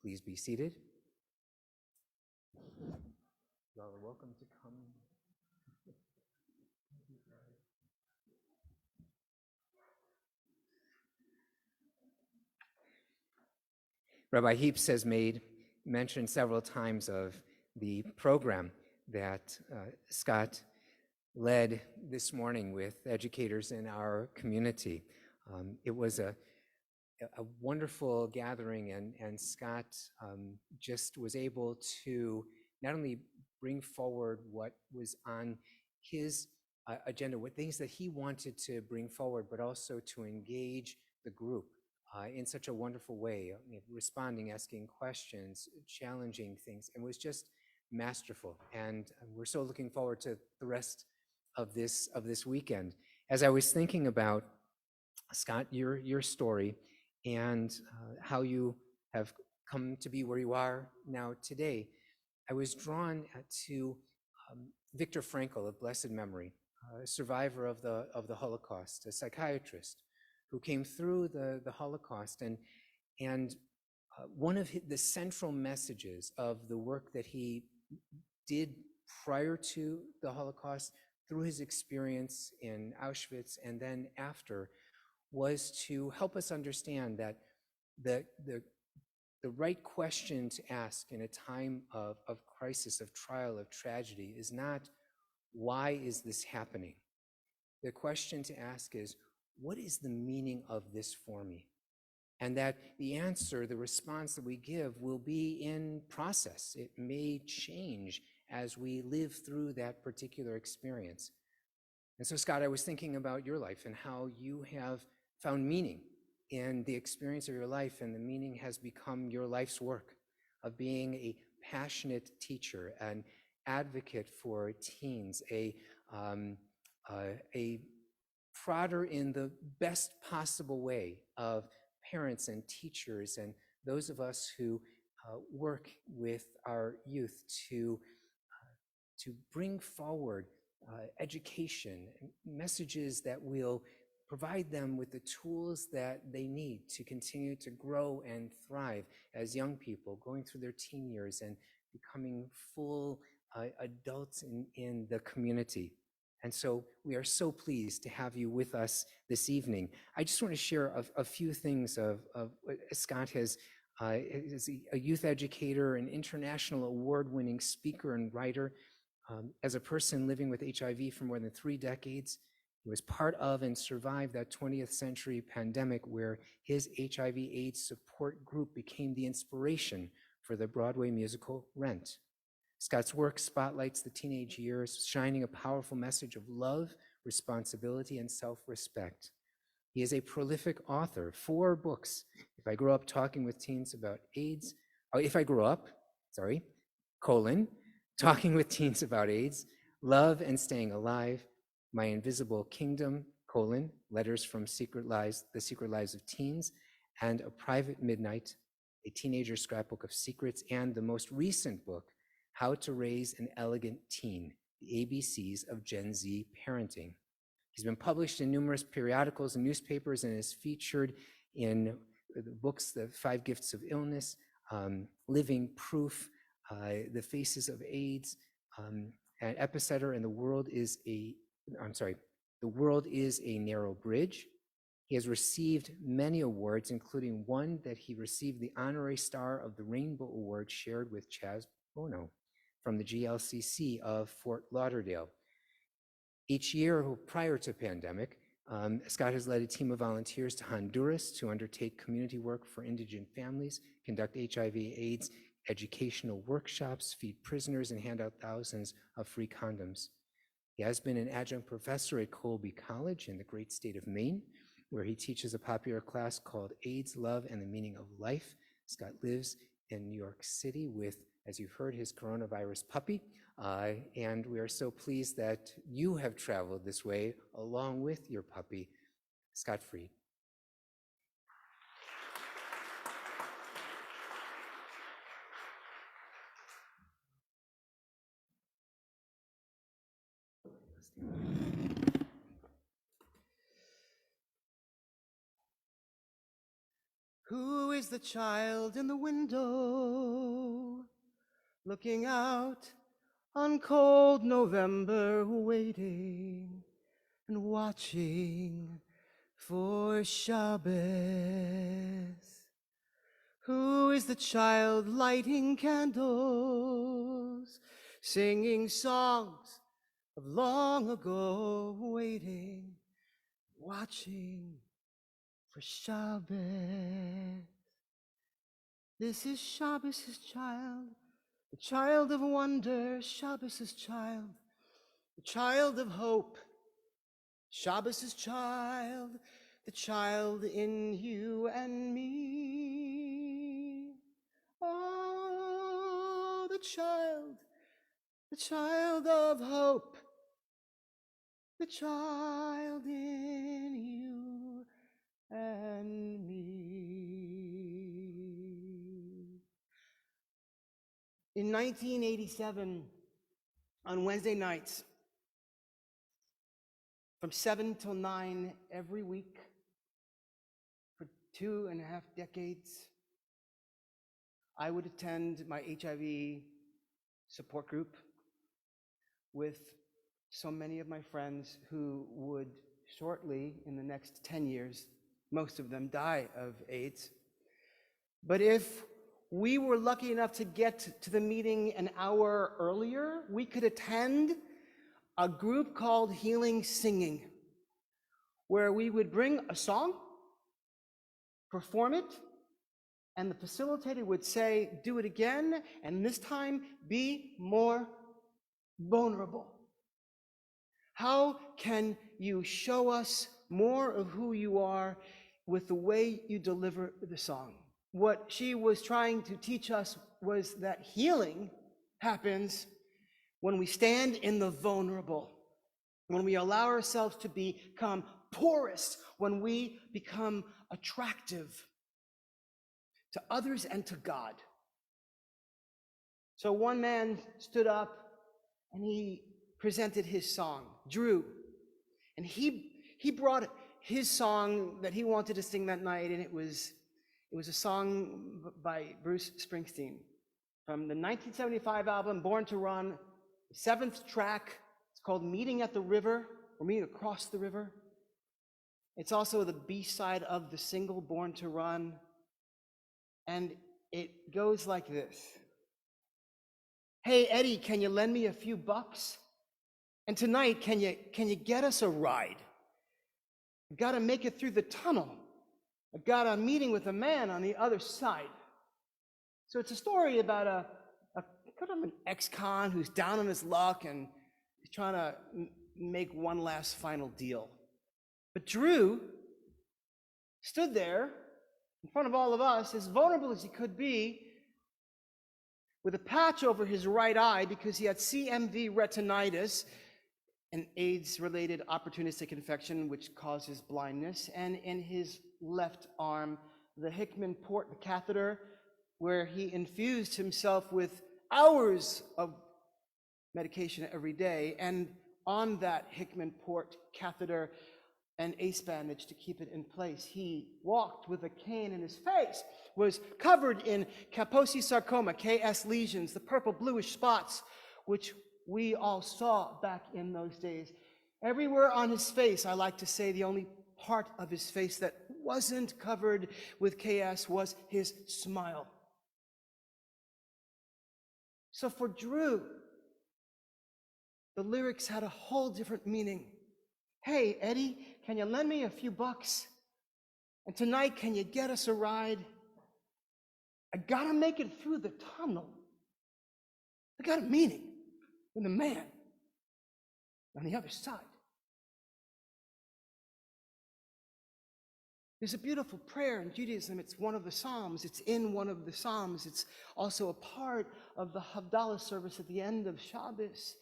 Please be seated. You all are welcome to come. Rabbi Heaps has made mention several times of the program that Scott led this morning with educators in our community. It was a wonderful gathering, and Scott just was able to not only bring forward what was on his agenda, what things that he wanted to bring forward, but also to engage the group in such a wonderful way, responding, asking questions, challenging things, and was just masterful. And we're so looking forward to the rest of this weekend. As I was thinking about, Scott, your story and how you have come to be where you are now today, I was drawn to Viktor Frankl of blessed memory, a survivor of the Holocaust, a psychiatrist who came through the Holocaust, and one of the central messages of the work that he did prior to the Holocaust, through his experience in Auschwitz and then after, was to help us understand that the right question to ask in a time of crisis, of trial, of tragedy is not, why is this happening? The question to ask is, what is the meaning of this for me? And that the answer, the response that we give, will be in process. It may change as we live through that particular experience. And so, Scott, I was thinking about your life and how you have found meaning in the experience of your life, and the meaning has become your life's work of being a passionate teacher, an advocate for teens, a prodder in the best possible way of parents and teachers and those of us who work with our youth to bring forward education, messages that will provide them with the tools that they need to continue to grow and thrive as young people, going through their teen years and becoming full adults in the community. And so we are so pleased to have you with us this evening. I just want to share a few things of what Scott is a youth educator, an international award-winning speaker and writer. As a person living with HIV for more than 3 decades, he was part of and survived that 20th century pandemic where his HIV/AIDS support group became the inspiration for the Broadway musical Rent. Scott's work spotlights the teenage years, shining a powerful message of love, responsibility, and self-respect. He is a prolific author, 4 books. If I grow up talking with teens about AIDS, talking with teens about AIDS, love and staying alive, My Invisible Kingdom, letters from the secret lives of teens, and A Private Midnight, a teenager scrapbook of secrets, and the most recent book, How to Raise an Elegant Teen, the ABCs of Gen Z Parenting. He's been published in numerous periodicals and newspapers and is featured in the books, The 5 Gifts of Illness, Living Proof, The Faces of AIDS, and Epicenter, and The World is a Narrow Bridge. He has received many awards, including one that he received the Honorary Star of the Rainbow Award shared with Chaz Bono from the GLCC of Fort Lauderdale. Each year prior to pandemic, Scott has led a team of volunteers to Honduras to undertake community work for indigent families, conduct HIV/AIDS educational workshops, feed prisoners, and hand out thousands of free condoms. He has been an adjunct professor at Colby College in the great state of Maine, where he teaches a popular class called AIDS, Love, and the Meaning of Life. Scott lives in New York City with, as you've heard, his coronavirus puppy, and we are so pleased that you have traveled this way along with your puppy, Scott Fried. Who is the child in the window? looking out on cold November, waiting and watching for Shabbos. Who is the child lighting candles, singing songs of long ago, waiting, watching for Shabbos? This is Shabbos' child, the child of wonder, Shabbos' child, the child of hope, Shabbos' child, the child in you and me. Oh, the child of hope, the child in you and me. In 1987, on Wednesday nights, from 7 till 9 every week, for 2.5 decades, I would attend my HIV support group with so many of my friends who would shortly, in the next 10 years, most of them die of AIDS. But if we were lucky enough to get to the meeting an hour earlier, we could attend a group called Healing Singing, where we would bring a song, perform it, and the facilitator would say, do it again, and this time be more vulnerable. How can you show us more of who you are with the way you deliver the song? What she was trying to teach us was that healing happens when we stand in the vulnerable, when we allow ourselves to become porous, when we become attractive to others and to God. So one man stood up and he presented his song, Drew. And he brought his song that he wanted to sing that night, and it was a song by Bruce Springsteen from the 1975 album, Born to Run, 7th track. It's called Meeting at the River, or Meeting Across the River. It's also the B-side of the single, Born to Run. And it goes like this. Hey, Eddie, can you lend me a few bucks? And tonight, can you get us a ride? I've got to make it through the tunnel. I've got a meeting with a man on the other side. So it's a story about a kind of an ex-con who's down on his luck and he's trying to make one last final deal. But Drew stood there in front of all of us, as vulnerable as he could be, with a patch over his right eye because he had CMV retinitis, an AIDS-related opportunistic infection which causes blindness, and in his left arm, the Hickman port catheter, where he infused himself with hours of medication every day, and on that Hickman port catheter, an ace bandage to keep it in place. He walked with a cane, and his face was covered in Kaposi sarcoma, KS lesions, the purple bluish spots, which we all saw back in those days. Everywhere on his face, I like to say the only part of his face that wasn't covered with KS was his smile. So for Drew, the lyrics had a whole different meaning. Hey, Eddie, can you lend me a few bucks? And tonight, can you get us a ride? I gotta make it through the tunnel. I got a meeting with a man on the other side. There's a beautiful prayer in Judaism. It's one of the Psalms. It's in one of the Psalms. It's also a part of the Havdalah service at the end of Shabbos,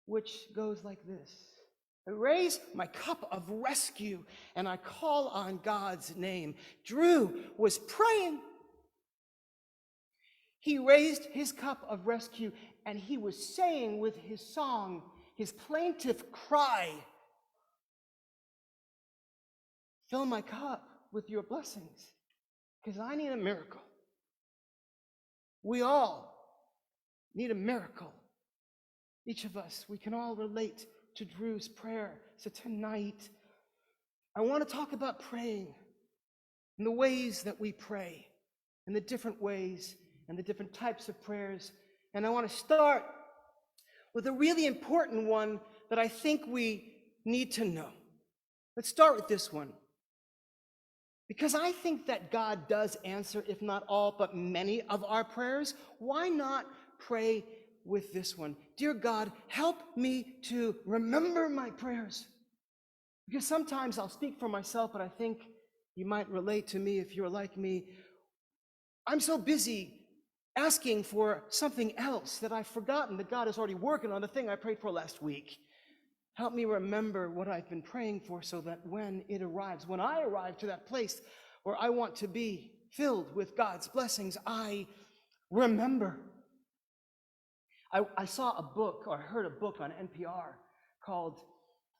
which goes like this. I raise my cup of rescue and I call on God's name. Drew was praying. He raised his cup of rescue and he was saying with his song, his plaintive cry, fill my cup with your blessings, because I need a miracle. We all need a miracle. Each of us, we can all relate to Drew's prayer. So tonight, I want to talk about praying and the ways that we pray and the different ways and the different types of prayers. And I want to start with a really important one that I think we need to know. Let's start with this one. Because I think that God does answer, if not all, but many of our prayers. Why not pray with this one? Dear God, help me to remember my prayers. Because sometimes I'll speak for myself, but I think you might relate to me if you're like me. I'm so busy asking for something else that I've forgotten that God is already working on the thing I prayed for last week. Help me remember what I've been praying for so that when it arrives, when I arrive to that place where I want to be filled with God's blessings, I remember. I saw a book, or heard a book on NPR called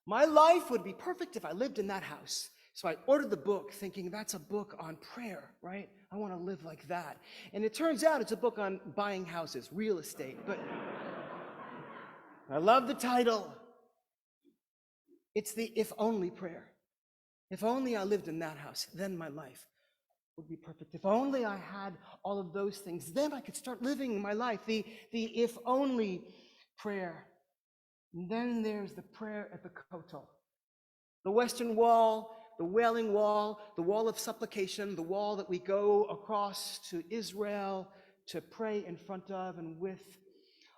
My Life Would Be Perfect If I Lived in That House. So I ordered the book thinking that's a book on prayer, right? I want to live like that. And it turns out it's a book on buying houses, real estate. But I love the title. It's the if only prayer. If only I lived in that house, then my life would be perfect. If only I had all of those things, then I could start living my life. The if only prayer. And then there's the prayer at the Kotel. The Western Wall, the Wailing Wall, the wall of supplication, the wall that we go across to Israel to pray in front of and with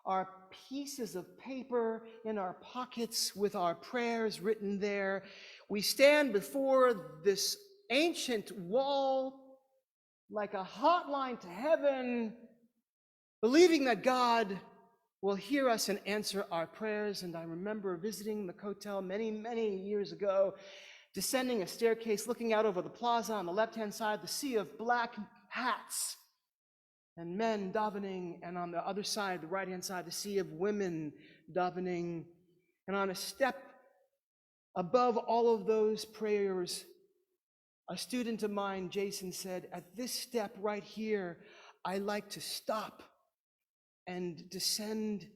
our pieces of paper in our pockets with our prayers written there. We stand before this ancient wall like a hotline to heaven, believing that God will hear us and answer our prayers. And I remember visiting the Kotel many, many years ago, descending a staircase, looking out over the plaza on the left-hand side, the sea of black hats and men davening, and on the other side, the right-hand side, the sea of women davening. And on a step above all of those prayers, a student of mine, Jason, said, at this step right here, I like to stop and descend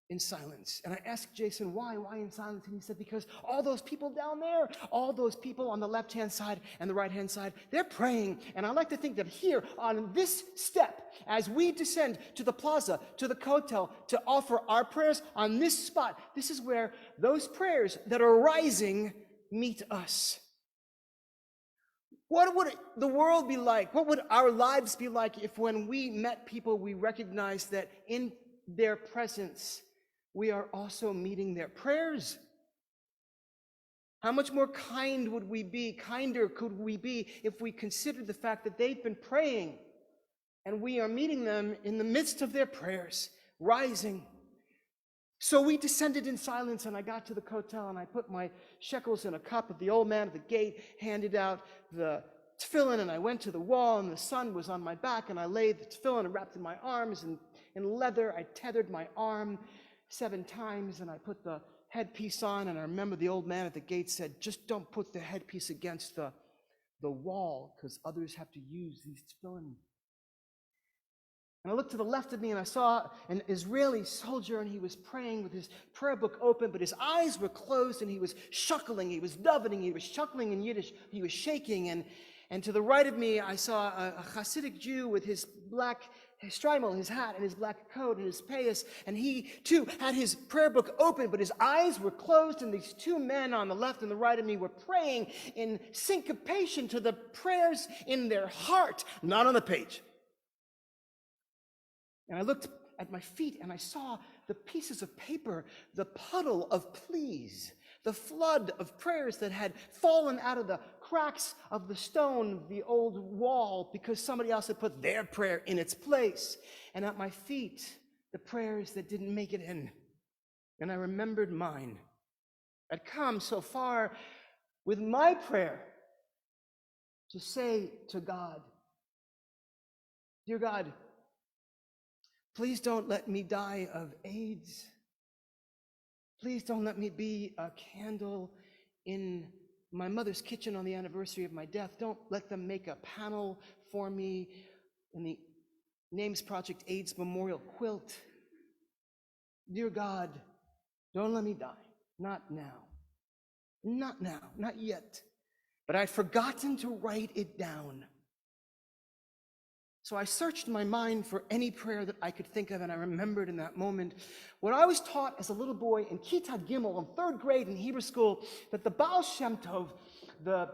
in silence. And I asked Jason, why in silence? And he said, because all those people down there, all those people on the left-hand side and the right-hand side, they're praying. And I like to think that here on this step, as we descend to the plaza, to the Kotel, to offer our prayers on this spot, this is where those prayers that are rising meet us. What would the world be like? What would our lives be like if when we met people, we recognized that in their presence, we are also meeting their prayers? How much more kind would we be, kinder could we be if we considered the fact that they've been praying and we are meeting them in the midst of their prayers, rising? So we descended in silence, and I got to the Kotel, and I put my shekels in a cup of the old man at the gate, handed out the tefillin, and I went to the wall, and the sun was on my back, and I laid the tefillin and wrapped in my arms, and in leather, I tethered my arm 7 times, and I put the headpiece on, and I remember the old man at the gate said, just don't put the headpiece against the wall, because others have to use these tefillin. And I looked to the left of me and I saw an Israeli soldier, and he was praying with his prayer book open, but his eyes were closed, and he was shuckling, he was davening, he was chuckling in Yiddish, he was shaking. And to the right of me, I saw a Hasidic Jew with his black shtreimel, his hat, and his black coat, and his payas, and he too had his prayer book open, but his eyes were closed, and these 2 men on the left and the right of me were praying in syncopation to the prayers in their heart, not on the page. And I looked at my feet, and I saw the pieces of paper, the puddle of pleas, the flood of prayers that had fallen out of the cracks of the stone of the old wall because somebody else had put their prayer in its place. And at my feet, the prayers that didn't make it in. And I remembered mine. I'd come so far with my prayer to say to God, dear God, please don't let me die of AIDS. Please don't let me be a candle in my mother's kitchen on the anniversary of my death. Don't let them make a panel for me in the Names Project AIDS Memorial quilt. dear God, don't let me die. Not now. Not now. Not yet. But I'd forgotten to write it down. So I searched my mind for any prayer that I could think of, and I remembered in that moment what I was taught as a little boy in Kitat Gimel in 3rd grade in Hebrew school, that the Baal Shem Tov, the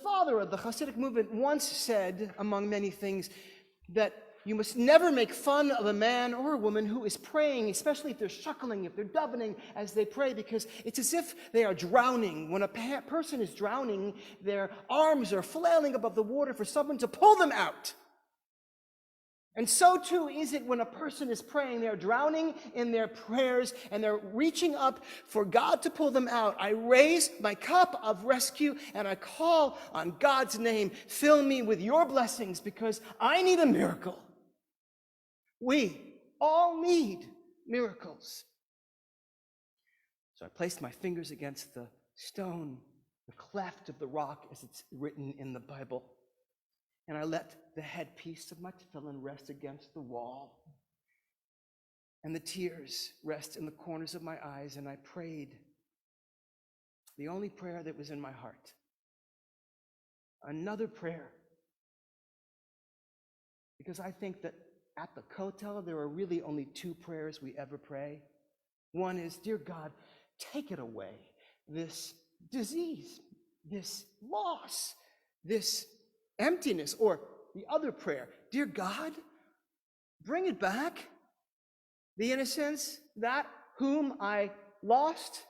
father of the Hasidic movement, once said, among many things, that you must never make fun of a man or a woman who is praying, especially if they're shuckling, if they're davening as they pray, because it's as if they are drowning. When a person is drowning, their arms are flailing above the water for someone to pull them out. And so too is it when a person is praying. They're drowning in their prayers and they're reaching up for God to pull them out. I raise my cup of rescue and I call on God's name. Fill me with your blessings because I need a miracle. We all need miracles. So I placed my fingers against the stone, the cleft of the rock as it's written in the Bible. And I let the headpiece of my tefillin rest against the wall. And the tears rest in the corners of my eyes. And I prayed the only prayer that was in my heart. Another prayer. Because I think that at the Kotel, there are really only 2 prayers we ever pray. One is, dear God, take it away. This disease, this loss, this emptiness. Or the other prayer, dear God, bring it back. The innocence, that whom I lost,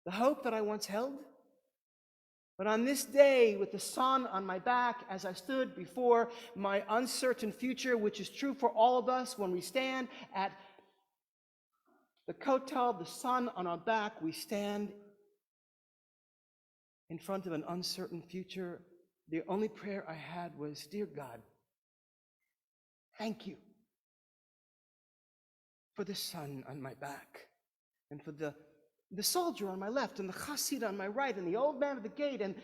the hope that I once held. But on this day, with the sun on my back, as I stood before my uncertain future, which is true for all of us when we stand at the Kotel, the sun on our back, we stand in front of an uncertain future. The only prayer I had was, dear God, thank you for the sun on my back and for the soldier on my left and the chassid on my right and the old man at the gate and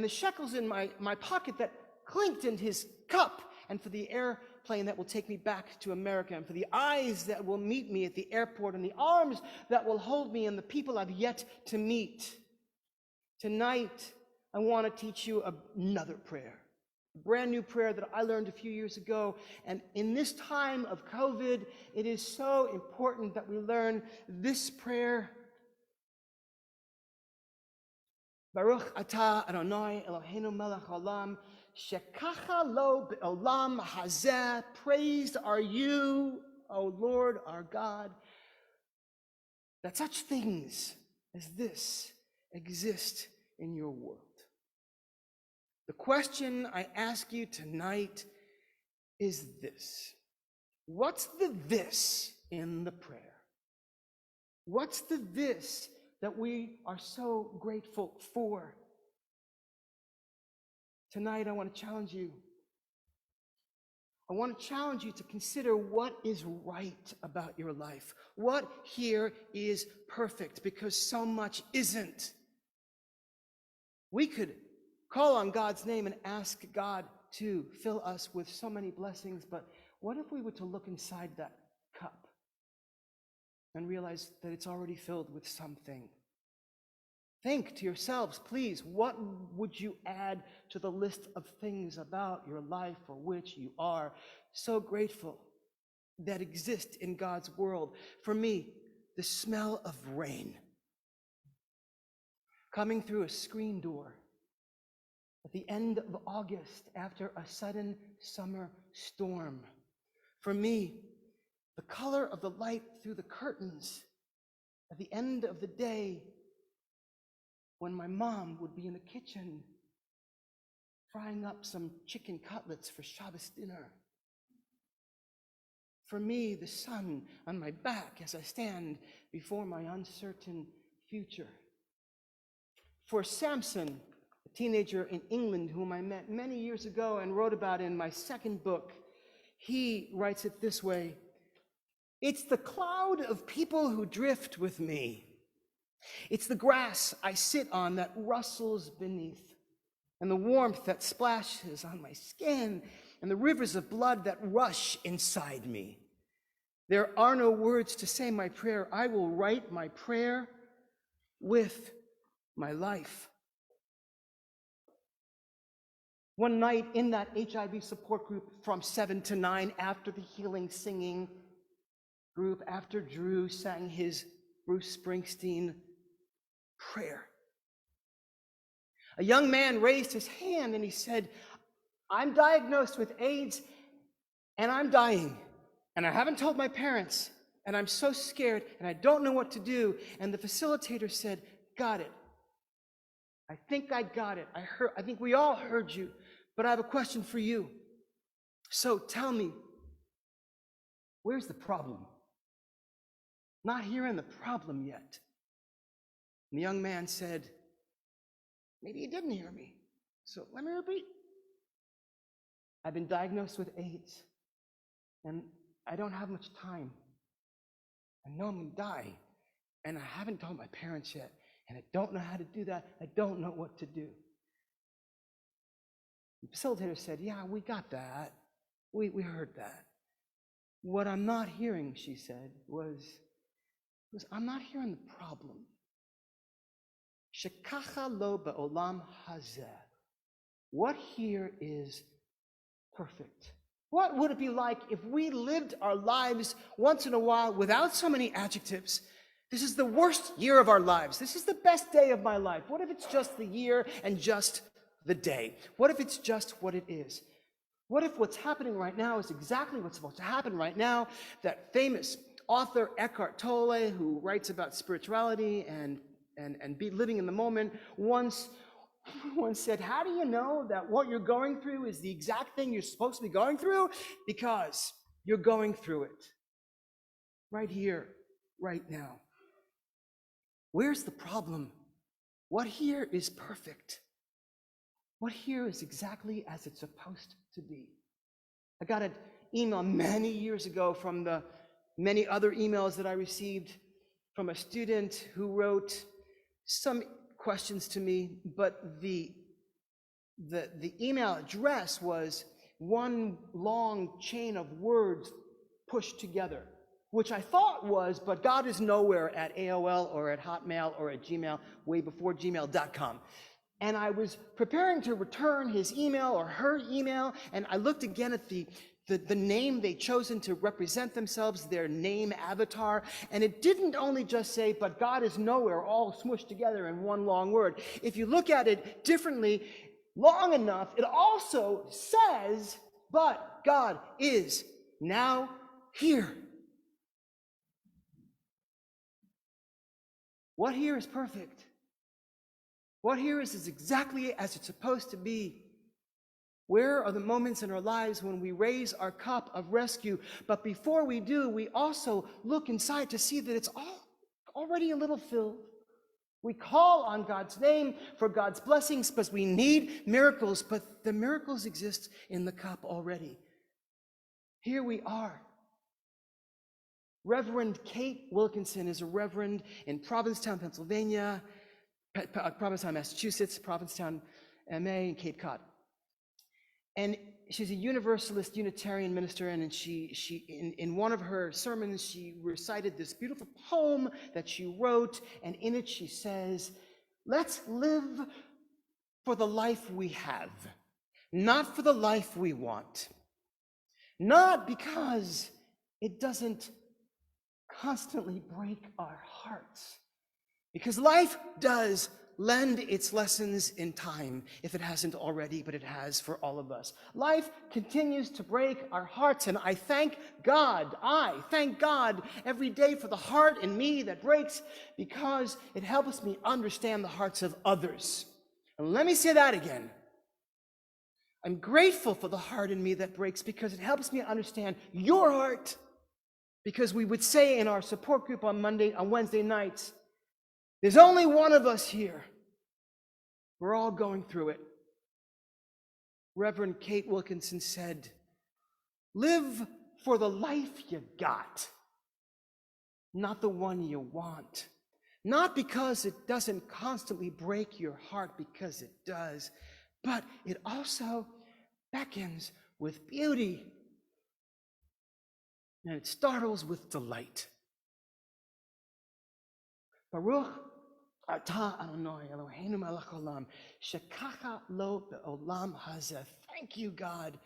the shekels in my pocket that clinked in his cup, and for the airplane that will take me back to America, and for the eyes that will meet me at the airport, and the arms that will hold me, and the people I've yet to meet. Tonight, I want to teach you another prayer, a brand new prayer that I learned a few years ago. And in this time of COVID, it is so important that we learn this prayer. Baruch atah Adonai Eloheinu melech haolam, shekacha lo be'olam hazeh. Praised are you, O Lord our God, that such things as this exist in your world. The question I ask you tonight is this. What's the this in the prayer? What's the this that we are so grateful for? Tonight I want to challenge you. I want to challenge you to consider what is right about your life. What here is perfect, because so much isn't. We could call on God's name and ask God to fill us with so many blessings, but what if we were to look inside that cup and realize that it's already filled with something? Think to yourselves, please, what would you add to the list of things about your life for which you are so grateful that exist in God's world? For me, the smell of rain coming through a screen door at the end of August after a sudden summer storm. For me, the color of the light through the curtains at the end of the day when my mom would be in the kitchen frying up some chicken cutlets for Shabbos dinner. For me, the sun on my back as I stand before my uncertain future. For Samson, a teenager in England whom I met many years ago and wrote about in my second book, he writes it this way: it's the cloud of people who drift with me. It's the grass I sit on that rustles beneath, and the warmth that splashes on my skin, and the rivers of blood that rush inside me. There are no words to say my prayer. I will write my prayer with my life. One night in that HIV support group from 7 to 9, after the healing singing group, after Drew sang his Bruce Springsteen prayer, a young man raised his hand and he said, I'm diagnosed with AIDS and I'm dying. And I haven't told my parents, and I'm so scared, and I don't know what to do. And the facilitator said, got it. I think I got it. I think we all heard you, but I have a question for you. So tell me, where's the problem? Not hearing the problem yet. And the young man said, maybe you didn't hear me. So let me repeat. I've been diagnosed with AIDS, and I don't have much time. I know I'm going to die, and I haven't told my parents yet, and I don't know how to do that. I don't know what to do. The facilitator said, yeah, we got that. We heard that. What I'm not hearing, she said, was I'm not hearing the problem. Shekacha lo ba'olam hazeh. What here is perfect? What would it be like if we lived our lives once in a while without so many adjectives? This is the worst year of our lives. This is the best day of my life. What if it's just the year and just the day? What if it's just what it is? What if what's happening right now is exactly what's supposed to happen right now? That famous author Eckhart Tolle, who writes about spirituality and be living in the moment, once said, how do you know that what you're going through is the exact thing you're supposed to be going through? Because you're going through it. Right here, right now. Where's the problem? What here is perfect? What here is exactly as it's supposed to be? I got an email many years ago from the many other emails that I received from a student who wrote some questions to me, but the email address was one long chain of words pushed together, which I thought was, but God is nowhere at AOL or at Hotmail or at Gmail, way before gmail.com. And I was preparing to return his email or her email, and I looked again at the name they'd chosen to represent themselves, their name avatar, and it didn't only just say, but God is nowhere, all smushed together in one long word. If you look at it differently, long enough, it also says, but God is now here. What here is perfect? What here is exactly as it's supposed to be? Where are the moments in our lives when we raise our cup of rescue? But before we do, we also look inside to see that it's already a little filled. We call on God's name for God's blessings because we need miracles, but the miracles exist in the cup already. Here we are. Reverend Kate Wilkinson is a reverend in Provincetown, Pennsylvania, Provincetown, Massachusetts, Provincetown, MA, and Cape Cod. And she's a Universalist Unitarian minister, and she in one of her sermons, she recited this beautiful poem that she wrote, and in it she says, let's live for the life we have, not for the life we want. Not because it doesn't constantly break our hearts, because life does lend its lessons in time, if it hasn't already, but it has for all of us. Life continues to break our hearts, and I thank God every day for the heart in me that breaks, because it helps me understand the hearts of others. And let me say that again. I'm grateful for the heart in me that breaks, because it helps me understand your heart. Because we would say in our support group on Wednesday nights, there's only one of us here. We're all going through it. Reverend Kate Wilkinson said, live for the life you got, not the one you want. Not because it doesn't constantly break your heart, because it does, but it also beckons with beauty. and it startles with delight. Baruch atah Adonai Eloheinu melech olam, shekacha lo be'olam hazeh. Thank you, God,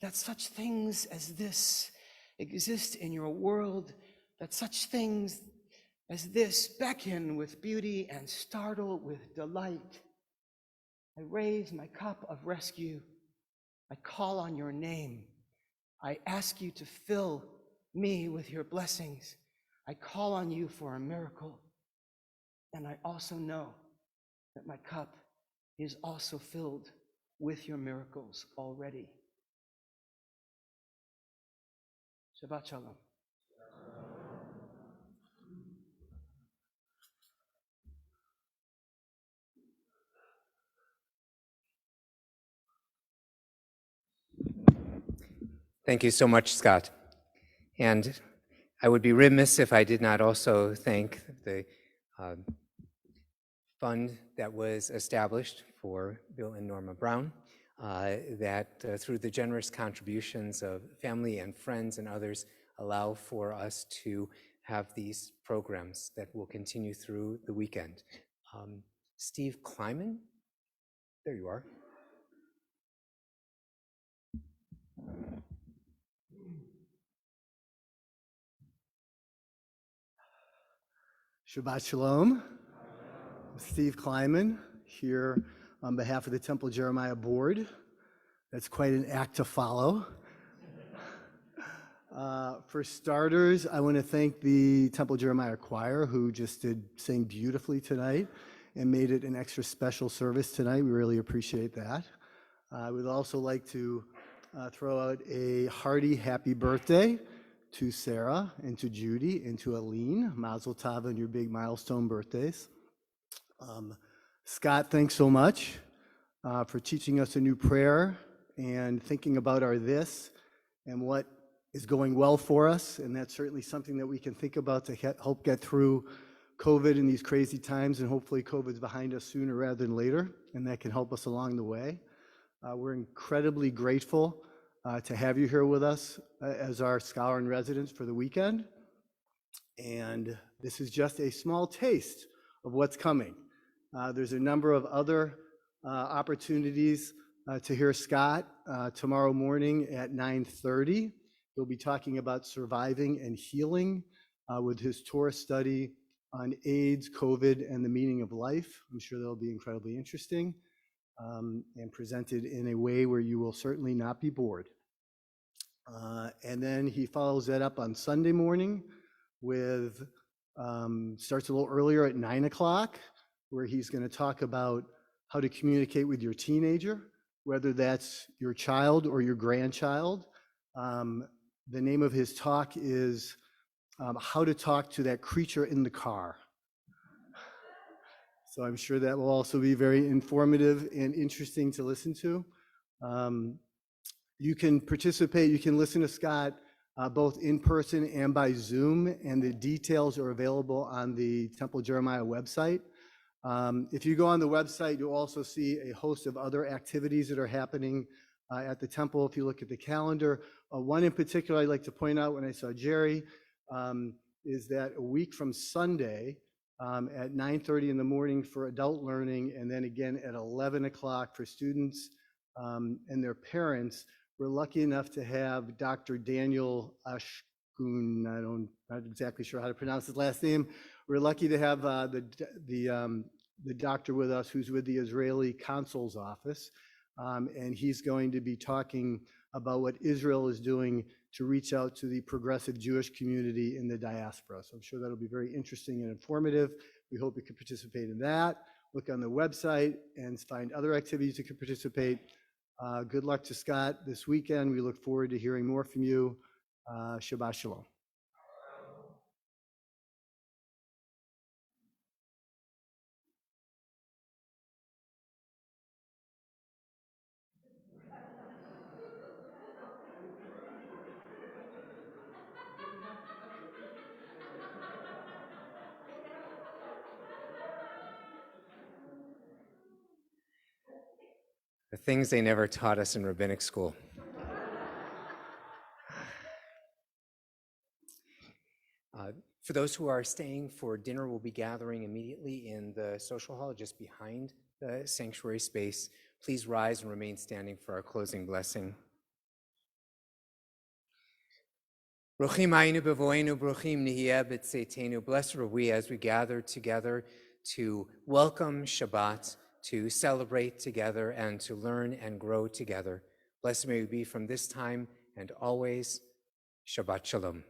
that such things as this exist in your world, that such things as this beckon with beauty and startle with delight. I raise my cup of rescue. I call on your name. I ask you to fill me with your blessings. I call on you for a miracle. And I also know that my cup is also filled with your miracles already. Shabbat Shalom. Thank you so much, Scott. And I would be remiss if I did not also thank the fund that was established for Bill and Norma Brown, that through the generous contributions of family and friends and others allow for us to have these programs that will continue through the weekend. Steve Kleiman, there you are. Shabbat Shalom. I'm Steve Kleiman here on behalf of the Temple Jeremiah Board. That's quite an act to follow. For starters, I want to thank the Temple Jeremiah Choir, who just sang beautifully tonight and made it an extra special service tonight. We really appreciate that. I would also like to throw out a hearty happy birthday to Sarah and to Judy and to Aline. Mazel tov on your big milestone birthdays. Scott, thanks so much for teaching us a new prayer and thinking about our this and what is going well for us. And that's certainly something that we can think about to help get through COVID in these crazy times. And hopefully COVID's behind us sooner rather than later. And that can help us along the way. We're incredibly grateful to have you here with us as our scholar in residence for the weekend. And this is just a small taste of what's coming. There's a number of other opportunities to hear Scott tomorrow morning at 9:30. He'll be talking about surviving and healing with his Torah study on AIDS, COVID, and the meaning of life. I'm sure that'll be incredibly interesting and presented in a way where you will certainly not be bored. And then he follows that up on Sunday morning with, starts a little earlier at 9 o'clock, where he's going to talk about how to communicate with your teenager, whether that's your child or your grandchild. The name of his talk is How to Talk to That Creature in the Car. So I'm sure that will also be very informative and interesting to listen to. You can participate, you can listen to Scott both in person and by Zoom, and the details are available on the Temple Jeremiah website. If you go on the website, you'll also see a host of other activities that are happening at the temple. If you look at the calendar, one in particular I'd like to point out when I saw Jerry is that a week from Sunday at 9:30 in the morning for adult learning, and then again at 11 o'clock for students and their parents, we're lucky enough to have Dr. Daniel Ashkun, not exactly sure how to pronounce his last name. We're lucky to have the doctor with us who's with the Israeli consul's office, and he's going to be talking about what Israel is doing to reach out to the progressive Jewish community in the diaspora. So I'm sure that'll be very interesting and informative. We hope you can participate in that. Look on the website and find other activities you can participate. Good luck to Scott this weekend. We look forward to hearing more from you. Shabbat Shalom. The things they never taught us in rabbinic school. For those who are staying for dinner, we'll be gathering immediately in the social hall just behind the sanctuary space. Please rise and remain standing for our closing blessing. Bruchim ayinu bevoenu, bruchim nihiyeh b'tzeitenu. Blessed are we as we gather together to welcome Shabbat, to celebrate together, and to learn and grow together. Blessed may we be from this time and always. Shabbat Shalom.